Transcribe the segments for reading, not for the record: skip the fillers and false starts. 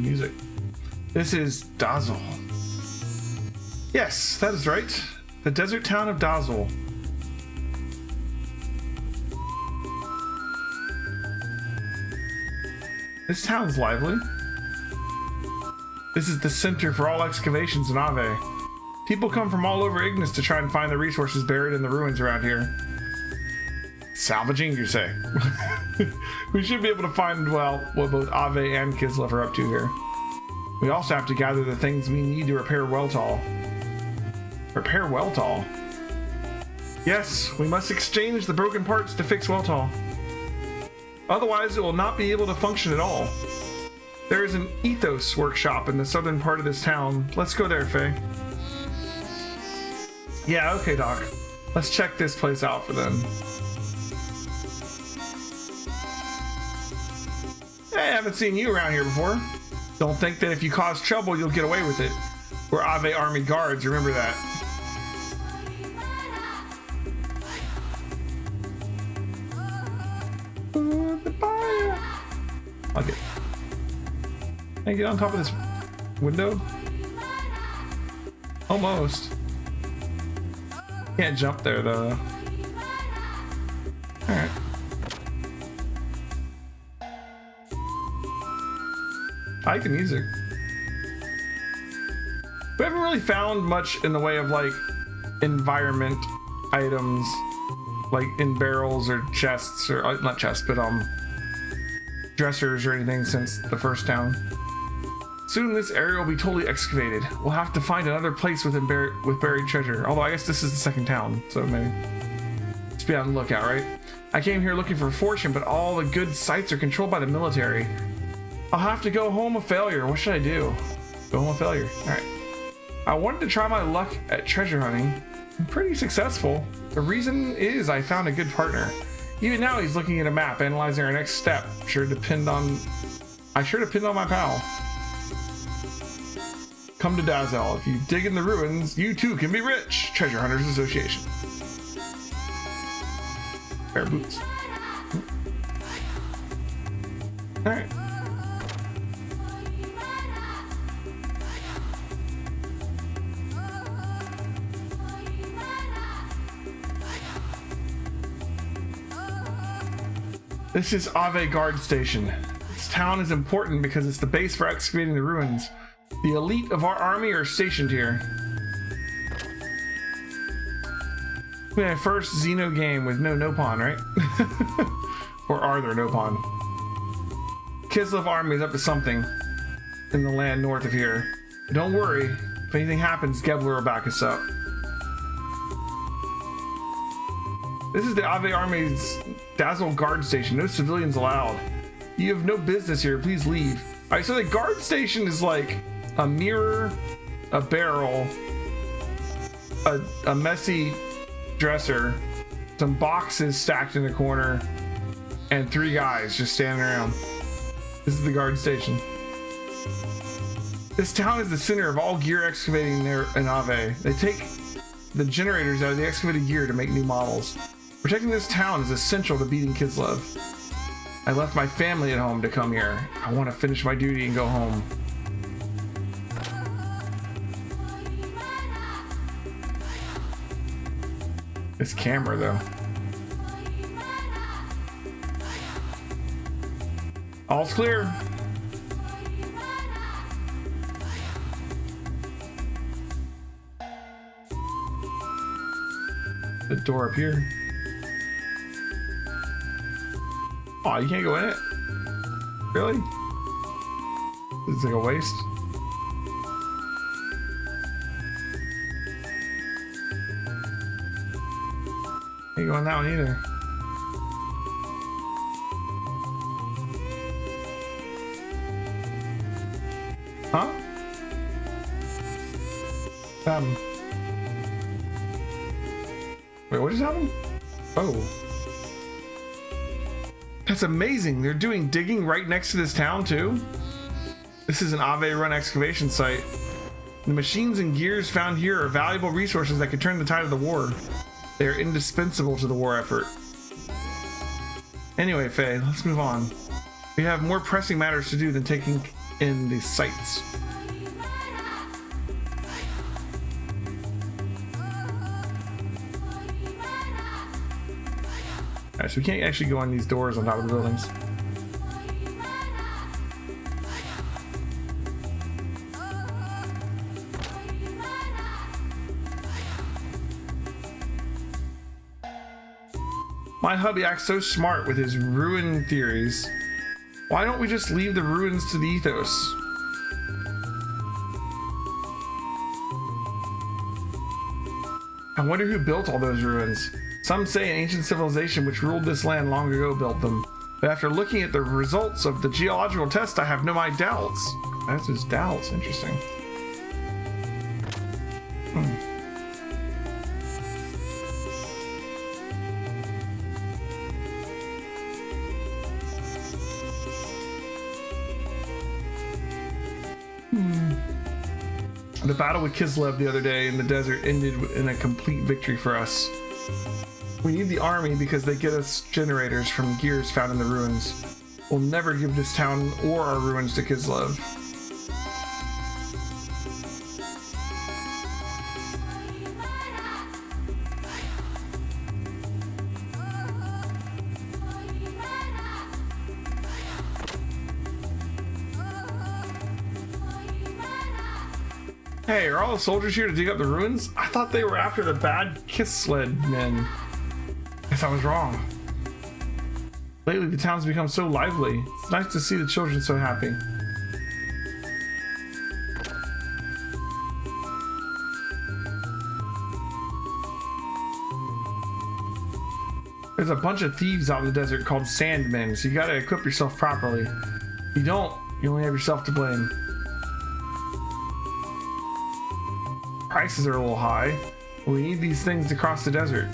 Music. This is Dazzle. Yes, that is right. The desert town of Dazzle. This town's lively. This is the center for all excavations in Ave. People come from all over Ignis to try and find the resources buried in the ruins around here. Salvaging, you say? We should be able to find, well, what both Ave and Kislev are up to here. We also have to gather the things we need to repair Weltall. Repair Weltall? Yes, we must exchange the broken parts to fix Weltall. Otherwise, it will not be able to function at all. There is an ethos workshop in the southern part of this town. Let's go there, Faye. Yeah, okay, Doc. Let's check this place out for them. Hey, I haven't seen you around here before. Don't think that if you cause trouble, you'll get away with it. We're Ave Army guards, remember that. Okay. Can I get on top of this window? Almost. Can't jump there though. Alright. I like the music. We haven't really found much in the way of like environment items, like in barrels or chests, or not chests, but dressers or anything since the first town. Soon this area will be totally excavated. We'll have to find another place with buried treasure. Although I guess this is the second town, so maybe just be on the lookout, right? I came here looking for fortune, but all the good sites are controlled by the military. I'll have to go home a failure. What should I do? Go home a failure. All right. I wanted to try my luck at treasure hunting. I'm pretty successful. The reason is I found a good partner. Even now he's looking at a map, analyzing our next step. I sure depend on my pal. Come to Dazzle. If you dig in the ruins, you too can be rich. Treasure Hunters Association. Pair of boots. All right. This is Ave Guard Station. This town is important because it's the base for excavating the ruins. The elite of our army are stationed here. My first Xeno game with no Nopon, right? Or are there Nopon? Kislev army is up to something in the land north of here. But don't worry, if anything happens, Gebler will back us up. This is the Ave Army's Dazzle Guard Station. No civilians allowed. You have no business here. Please leave. All right, so the guard station is like a mirror, a barrel, a messy dresser, some boxes stacked in the corner, and 3 guys just standing around. This is the guard station. This town is the center of all gear excavating there in Ave. They take the generators out of the excavated gear to make new models. Protecting this town is essential to beating Kislev. I left my family at home to come here. I want to finish my duty and go home. This camera though. All's clear. The door up here. Oh, you can't go in it? Really? It's like a waste. Can't go in that one either. Huh? Wait, what just happened? Oh. That's amazing. They're doing digging right next to this town too. This is an Ave run excavation site. The machines and gears found here are valuable resources that could turn the tide of the war. They are indispensable to the war effort. Anyway, Faye, let's move on. We have more pressing matters to do than in the sights. Alright, so we can't actually go on these doors on top of the buildings. My hubby acts so smart with his ruin theories. Why don't we just leave the ruins to the ethos? I wonder who built all those ruins. Some say an ancient civilization which ruled this land long ago built them. But after looking at the results of the geological test, I have my doubts. That's his doubts. Interesting. The battle with Kislev the other day in the desert ended in a complete victory for us. We need the army because they get us generators from gears found in the ruins. We'll never give this town or our ruins to Kislev. Hey, are all the soldiers here to dig up the ruins? I thought they were after the bad Kislev men. Guess I was wrong. Lately, the town's become so lively. It's nice to see the children so happy. There's a bunch of thieves out in the desert called sandmen, so you gotta equip yourself properly. If you don't, you only have yourself to blame. Prices are a little high. We need these things to cross the desert.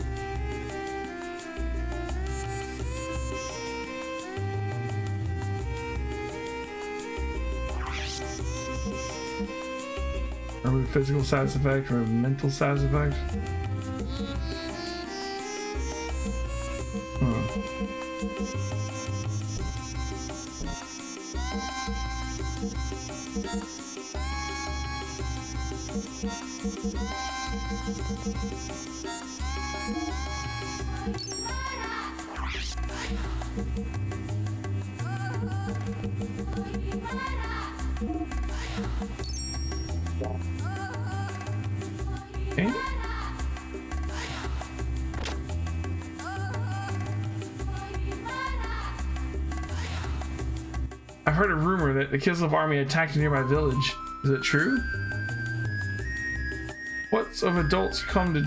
Remove physical side effect, remove mental side effect. Okay. I've heard a rumor that the Kislev army attacked a nearby village. Is it true? What's of adults come to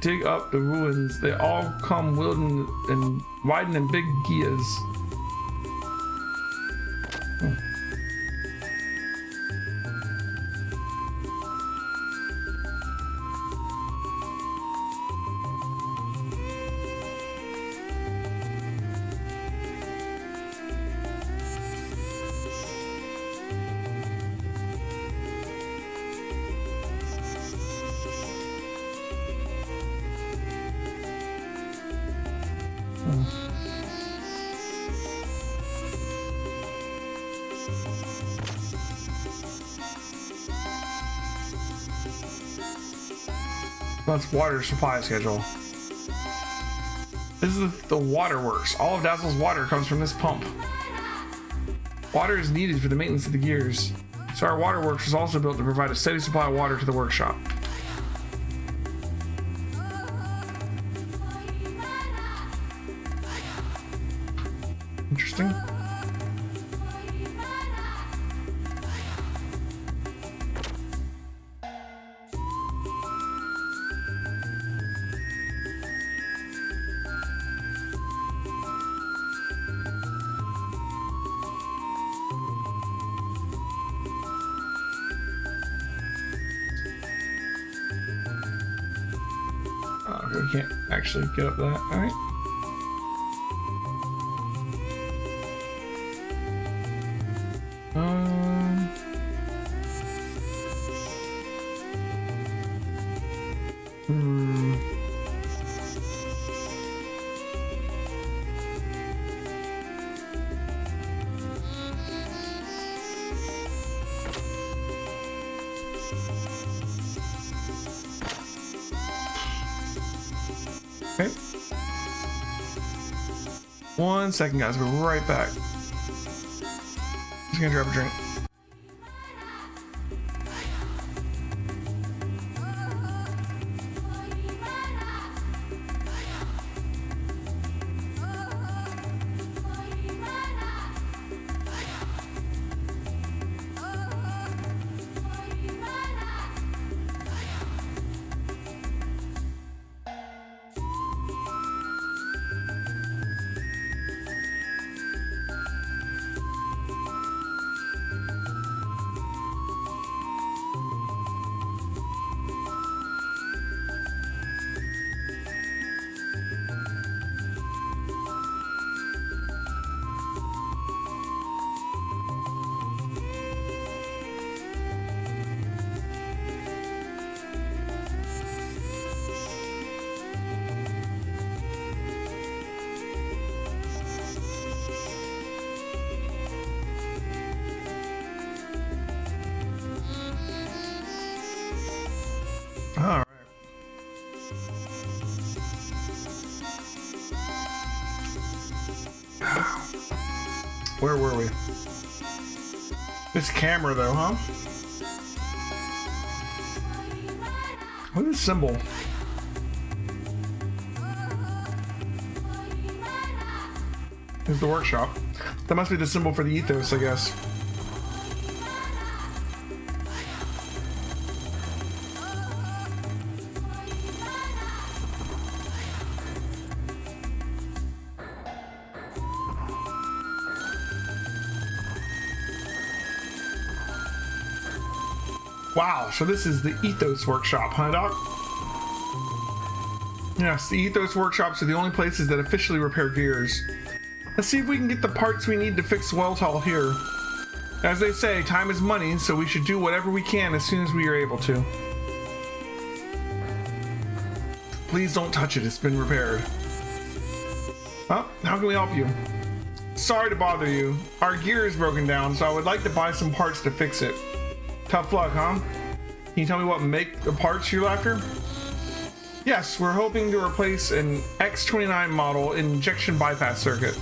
dig up the ruins? They all come wielding and widen in big gears. That's water supply schedule. This is the waterworks. All of Dazzle's water comes from this pump. Water is needed for the maintenance of the gears, so our waterworks was also built to provide a steady supply of water to the workshop. Interesting. We can't actually get up that. All right. Okay. 1 second, guys. We'll be right back. Just gonna grab a drink. All right. Where were we? This camera though, huh? Look at this symbol. Here's the workshop. That must be the symbol for the ethos, I guess. Wow, so this is the Ethos Workshop, huh, Doc? Yes, the Ethos Workshops are the only places that officially repair gears. Let's see if we can get the parts we need to fix Weltall here. As they say, time is money, so we should do whatever we can as soon as we are able to. Please don't touch it, it's been repaired. Well, how can we help you? Sorry to bother you. Our gear is broken down, so I would like to buy some parts to fix it. Tough luck, huh? Can you tell me what make the parts you're after? Yes, we're hoping to replace an X29 model injection bypass circuit.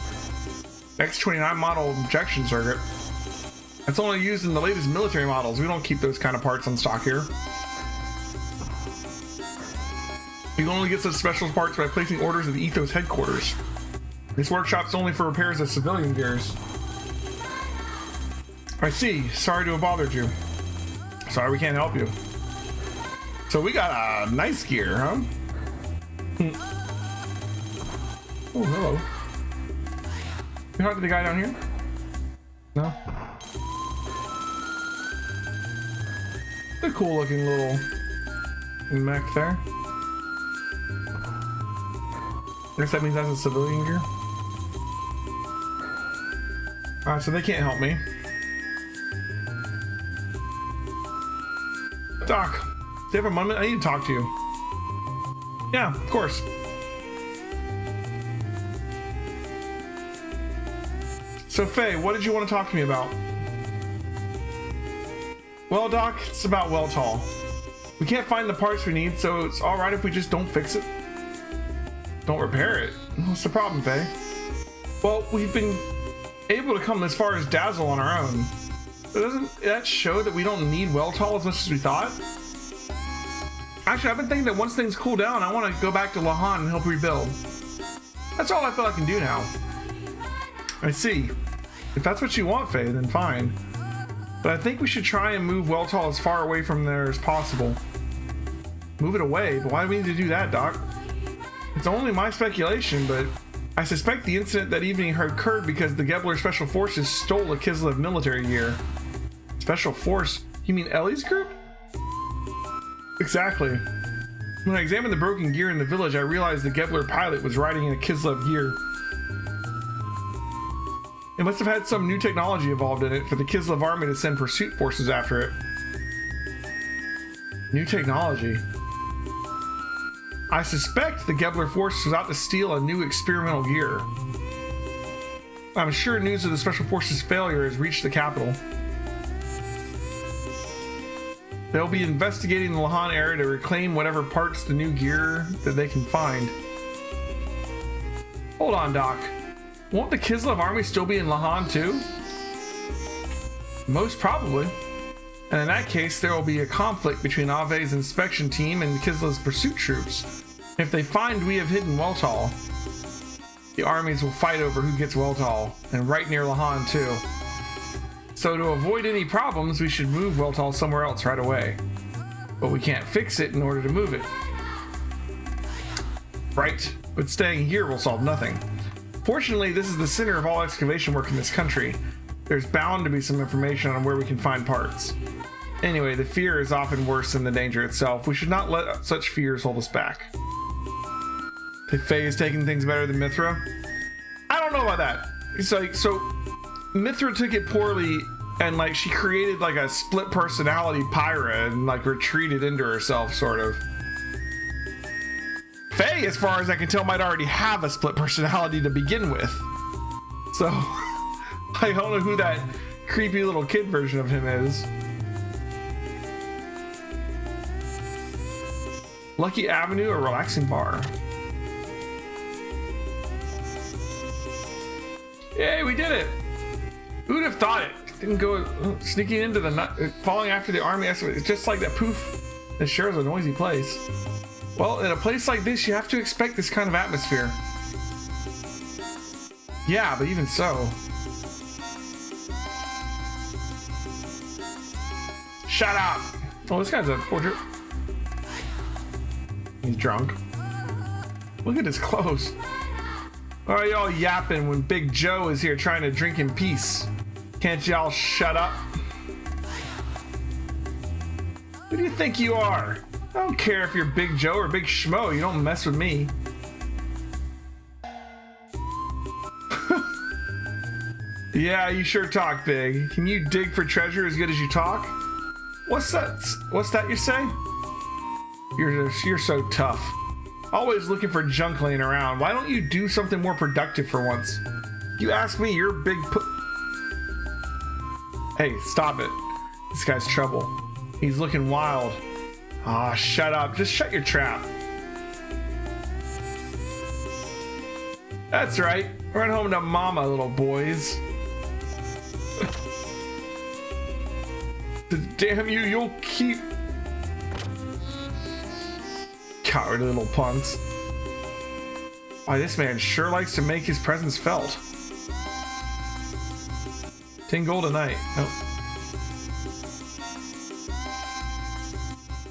X29 model injection circuit? That's only used in the latest military models. We don't keep those kind of parts on stock here. You can only get such special parts by placing orders at the Ethos headquarters. This workshop's only for repairs of civilian gears. I see. Sorry to have bothered you. Sorry we can't help you. So we got a nice gear, huh? Oh, hello. You talk to the guy down here? No? A cool looking little mech there. I guess that means that's a civilian gear. Alright, so they can't help me. Doc, do you have a moment? I need to talk to you. Yeah, of course. So Faye, what did you want to talk to me about? Well, Doc, it's about Weltall. We can't find the parts we need, so it's alright if we just don't fix it. Don't repair it? What's the problem, Faye? Well, we've been able to come as far as Dazzle on our own. But doesn't that show that we don't need Weltall as much as we thought? Actually, I've been thinking that once things cool down, I want to go back to Lahan and help rebuild. That's all I feel I can do now. I see. If that's what you want, Faye, then fine. But I think we should try and move Weltall as far away from there as possible. Move it away? But why do we need to do that, Doc? It's only my speculation, but I suspect the incident that evening occurred because the Gebler Special Forces stole a Kislev military gear. Special Force? You mean Ellie's group? Exactly. When I examined the broken gear in the village, I realized the Gebler pilot was riding in a Kislev gear. It must have had some new technology involved in it for the Kislev army to send pursuit forces after it. New technology? I suspect the Gebler force was out to steal a new experimental gear. I'm sure news of the Special Forces' failure has reached the capital. They'll be investigating the Lahan area to reclaim whatever parts the new gear that they can find. Hold on, Doc. Won't the Kislev army still be in Lahan too? Most probably. And in that case, there will be a conflict between Ave's inspection team and Kislev's pursuit troops. If they find we have hidden Weltall, the armies will fight over who gets Weltall, and right near Lahan too. So to avoid any problems, we should move Weltall somewhere else right away. But we can't fix it in order to move it. Right, but staying here will solve nothing. Fortunately, this is the center of all excavation work in this country. There's bound to be some information on where we can find parts. Anyway, the fear is often worse than the danger itself. We should not let such fears hold us back. Faye is taking things better than Mithra. I don't know about that. It's like, so Mithra took it poorly, and like she created like a split personality Pyra and like retreated into herself, sort of. Faye, as far as I can tell, might already have a split personality to begin with. So I don't know who that creepy little kid version of him is. Lucky Avenue, a relaxing bar. Yay, we did it! Who'd have thought it? Didn't go sneaking into the nut, falling after the army. It's just like that poof. It sure is a noisy place. Well, in a place like this, you have to expect this kind of atmosphere. Yeah, but even so. Shut up! Oh, this guy's a portrait. He's drunk. Look at his clothes. Why are y'all yapping when Big Joe is here trying to drink in peace? Can't y'all shut up? Who do you think you are? I don't care if you're Big Joe or Big Schmo, you don't mess with me. Yeah, you sure talk big. Can you dig for treasure as good as you talk? What's that? What's that you say? You're so tough. Always looking for junk laying around. Why don't you do something more productive for once? You ask me, you're big Hey, stop it. This guy's trouble. He's looking wild. Ah, shut up. Just shut your trap. That's right. Run home to mama, little boys. Damn you, you'll keep... Cowardly little punks. Why, this man sure likes to make his presence felt. 10 gold a night. Nope.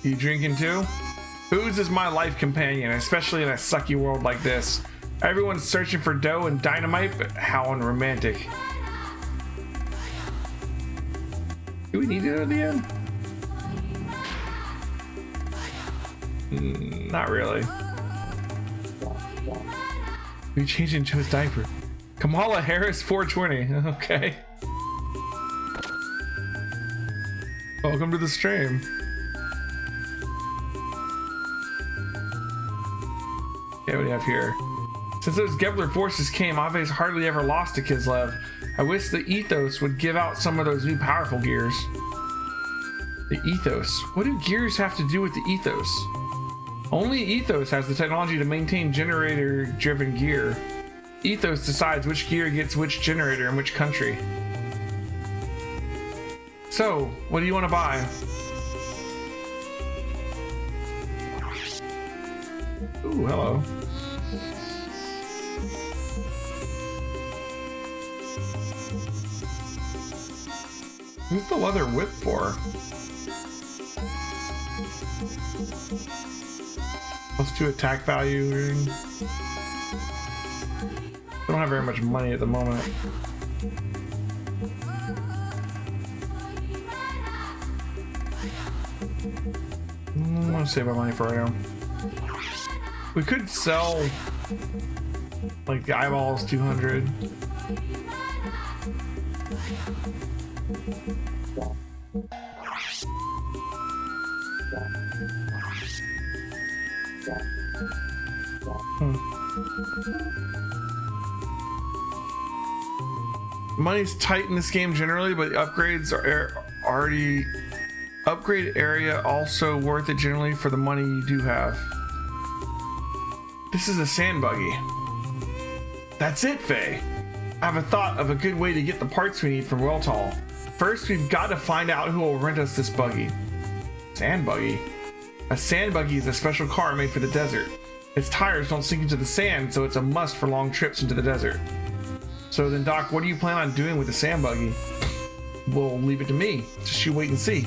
You drinking too? Booze is my life companion, especially in a sucky world like this. Everyone's searching for dough and dynamite, but how unromantic. Do we need it at the end? Not really. We changed into his diaper. Kamala Harris 420. Okay. Welcome to the stream. Okay, what do you have here? Since those Gebler forces came, Ave's hardly ever lost to Kislev. I wish the Ethos would give out some of those new powerful gears. The Ethos? What do gears have to do with the Ethos? Only Ethos has the technology to maintain generator-driven gear. Ethos decides which gear gets which generator in which country. So, what do you want to buy? Ooh, hello. What's the leather whip for? +2 attack value. I don't have very much money at the moment. I want to save my money for right now. We could sell like the eyeballs 200. Money's tight in this game generally, but upgrades are already upgrade area also worth it generally for the money you do have. This is a sand buggy. That's it, Faye. I have a thought of a good way to get the parts we need from Weltall. First, we've got to find out who will rent us this buggy. Sand buggy? A sand buggy is a special car made for the desert. Its tires don't sink into the sand, so it's a must for long trips into the desert. So then, Doc, what do you plan on doing with the sand buggy? We'll leave it to me. Just you wait and see.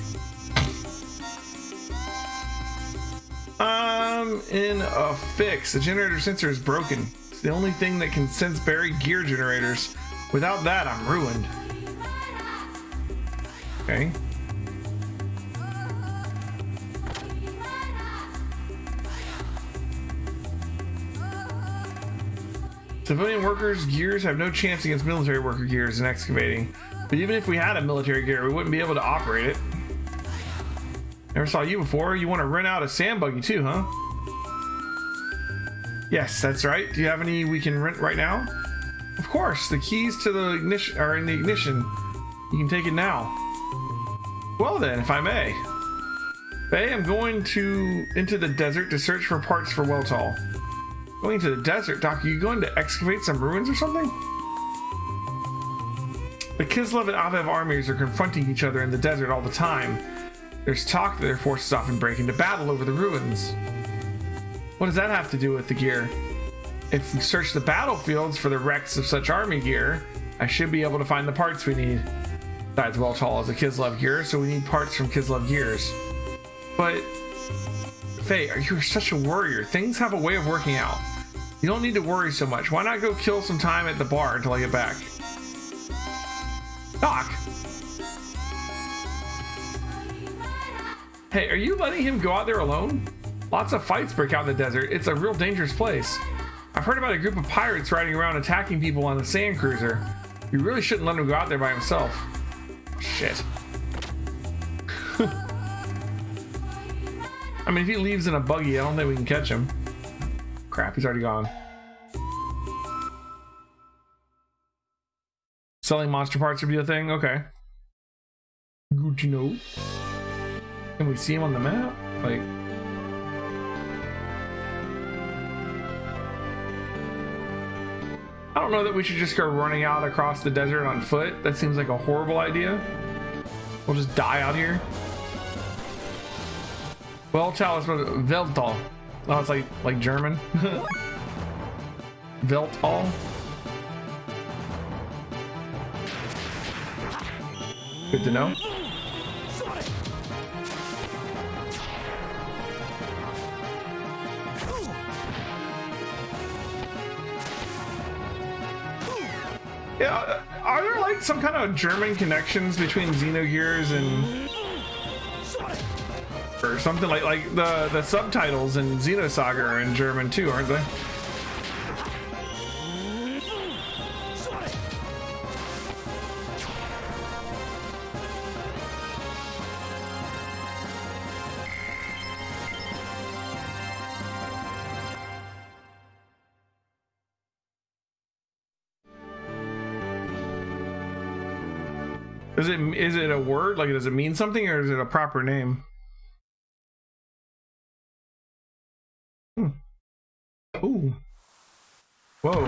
I'm in a fix. The generator sensor is broken. It's the only thing that can sense buried gear generators. Without that, I'm ruined. Okay. Civilian workers' gears have no chance against military worker gears in excavating. But even if we had a military gear, we wouldn't be able to operate it. Never saw you before. You want to rent out a sand buggy too, huh? Yes, that's right. Do you have any we can rent right now? Of course. The keys to the ignition are in the ignition. You can take it now. Well then, if I may. Faye, I'm going into the desert to search for parts for Weltall. Going to the desert? Doc, are you going to excavate some ruins or something? The Kislev and Avev armies are confronting each other in the desert all the time. There's talk that their forces often break into battle over the ruins. What does that have to do with the gear? If we search the battlefields for the wrecks of such army gear, I should be able to find the parts we need. Besides, Weltall is a Kislev gear, so we need parts from Kislev gears. But, Faye, you're such a warrior. Things have a way of working out. You don't need to worry so much. Why not go kill some time at the bar until I get back? Doc! Hey, are you letting him go out there alone? Lots of fights break out in the desert. It's a real dangerous place. I've heard about a group of pirates riding around attacking people on a sand cruiser. You really shouldn't let him go out there by himself. Shit. I mean, if he leaves in a buggy, I don't think we can catch him. Crap, he's already gone. Selling monster parts would be a thing? Okay. Good to know. Can we see him on the map? Like... I don't know that we should just go running out across the desert on foot. That seems like a horrible idea. We'll just die out here. Weltall is Weltall. Oh, it's like German. Weltall. Good to know. Yeah, are there like some kind of German connections between Xenogears and or something like the subtitles in Xenosaga are in German too, aren't they? Is it a word? Like, does it mean something, or is it a proper name? Ooh. Whoa.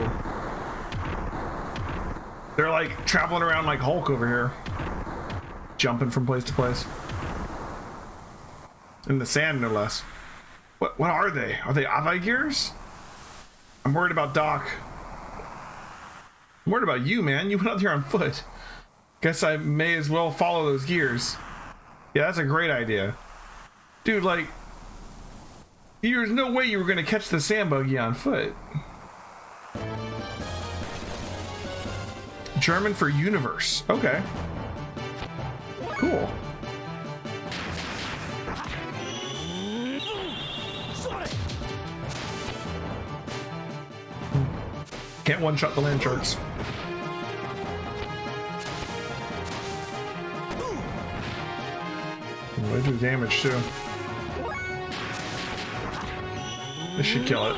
They're like traveling around like Hulk over here. Jumping from place to place. In the sand, no less. What are they? Are they Xenogears? I'm worried about Doc. I'm worried about you, man. You went out there on foot. Guess I may as well follow those gears. Yeah, that's a great idea. Dude, like, there's no way you were gonna catch the sand buggy on foot. German for universe. Okay. Cool. Can't one-shot the land sharks. They do damage too. This should kill it.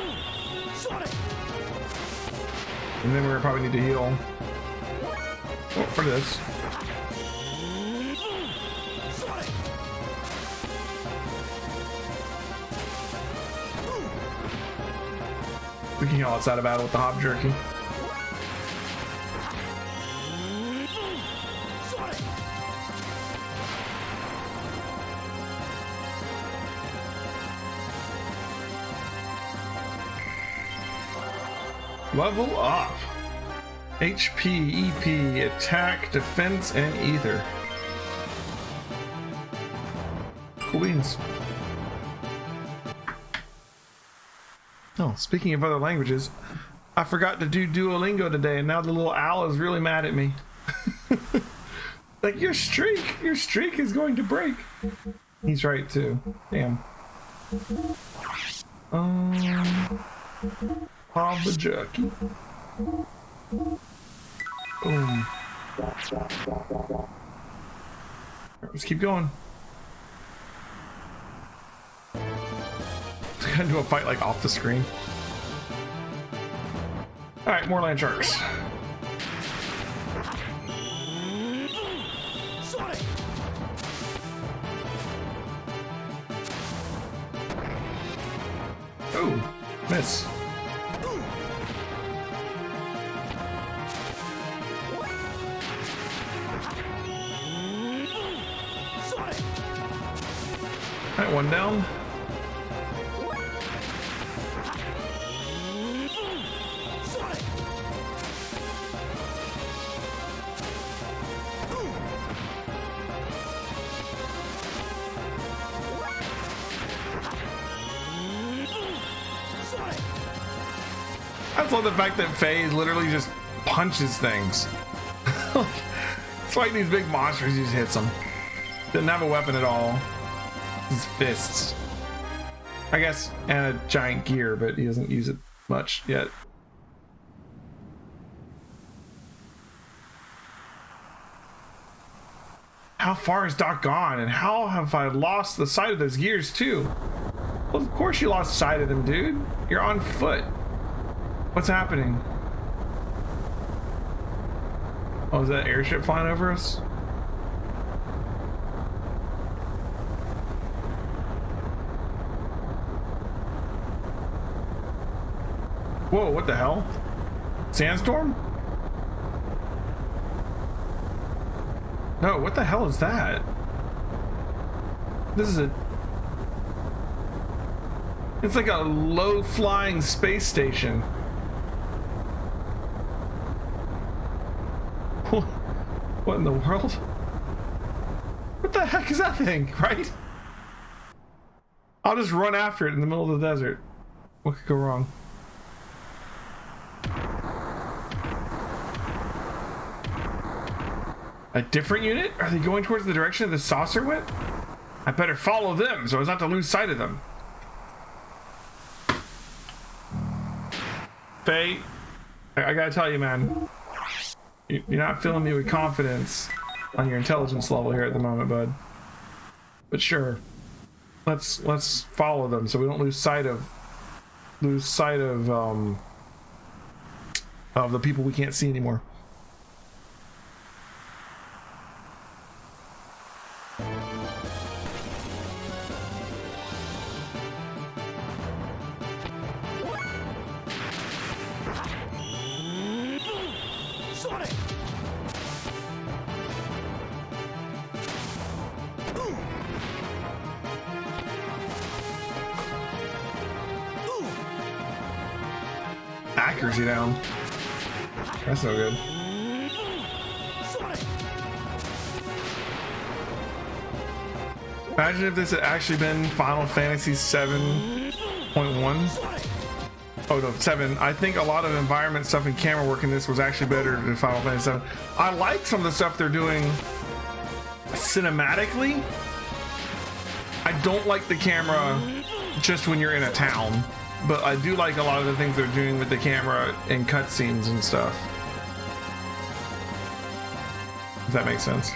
And then we're gonna probably need to heal. Oh, for this. We can heal outside of battle with the hop jerky. Level up. HP, EP, attack, defense, and ether. Cool beans. Oh, speaking of other languages, I forgot to do Duolingo today, and now the little owl is really mad at me. Like, your streak is going to break. He's right too. Damn. Papa Jerky. Boom. Let's keep going. Gonna do a fight like off the screen. All right, more land sharks. Oh, miss. All right, one down. I just love the fact that Faye literally just punches things. It's fighting these big monsters, he just hits them. Didn't have a weapon at all. His fists. I guess, and a giant gear, but he doesn't use it much yet. How far is Doc gone? And how have I lost the sight of those gears too? Well, of course you lost sight of them, dude. You're on foot. What's happening? Oh, is that airship flying over us? Whoa, what the hell? Sandstorm? No, what the hell is that? This is a... It's like a low-flying space station. What in the world? What the heck is that thing, right? I'll just run after it in the middle of the desert. What could go wrong? A different unit? Are they going towards the direction the saucer went? I better follow them so as not to lose sight of them. Faye, I gotta tell you, man, you're not filling me with confidence on your intelligence level here at the moment, bud. But sure, let's follow them so we don't lose sight of the people we can't see anymore. Accuracy down. That's no good. Imagine if this had actually been Final Fantasy 7.1. Oh no, 7. I think a lot of environment stuff and camera work in this was actually better than Final Fantasy 7. I like some of the stuff they're doing cinematically. I don't like the camera just when you're in a town. But I do like a lot of the things they're doing with the camera in cutscenes and stuff. If that makes sense.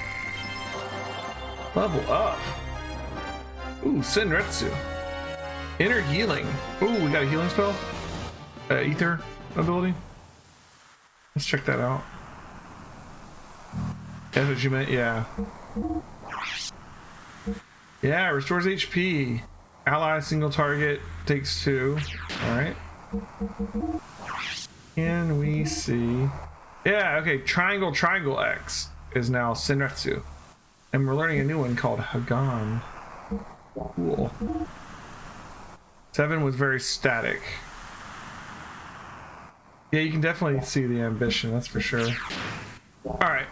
Level up. Ooh, Senretsu. Inner healing. Ooh, we got a healing spell. Ether ability. Let's check that out. That's what you meant, yeah. Yeah, restores HP. Ally single target takes 2. Alright. Can we see? Yeah, okay. Triangle X is now Senretsu. And we're learning a new one called Hagan. Cool. 7 was very static. Yeah, you can definitely see the ambition, that's for sure. All right.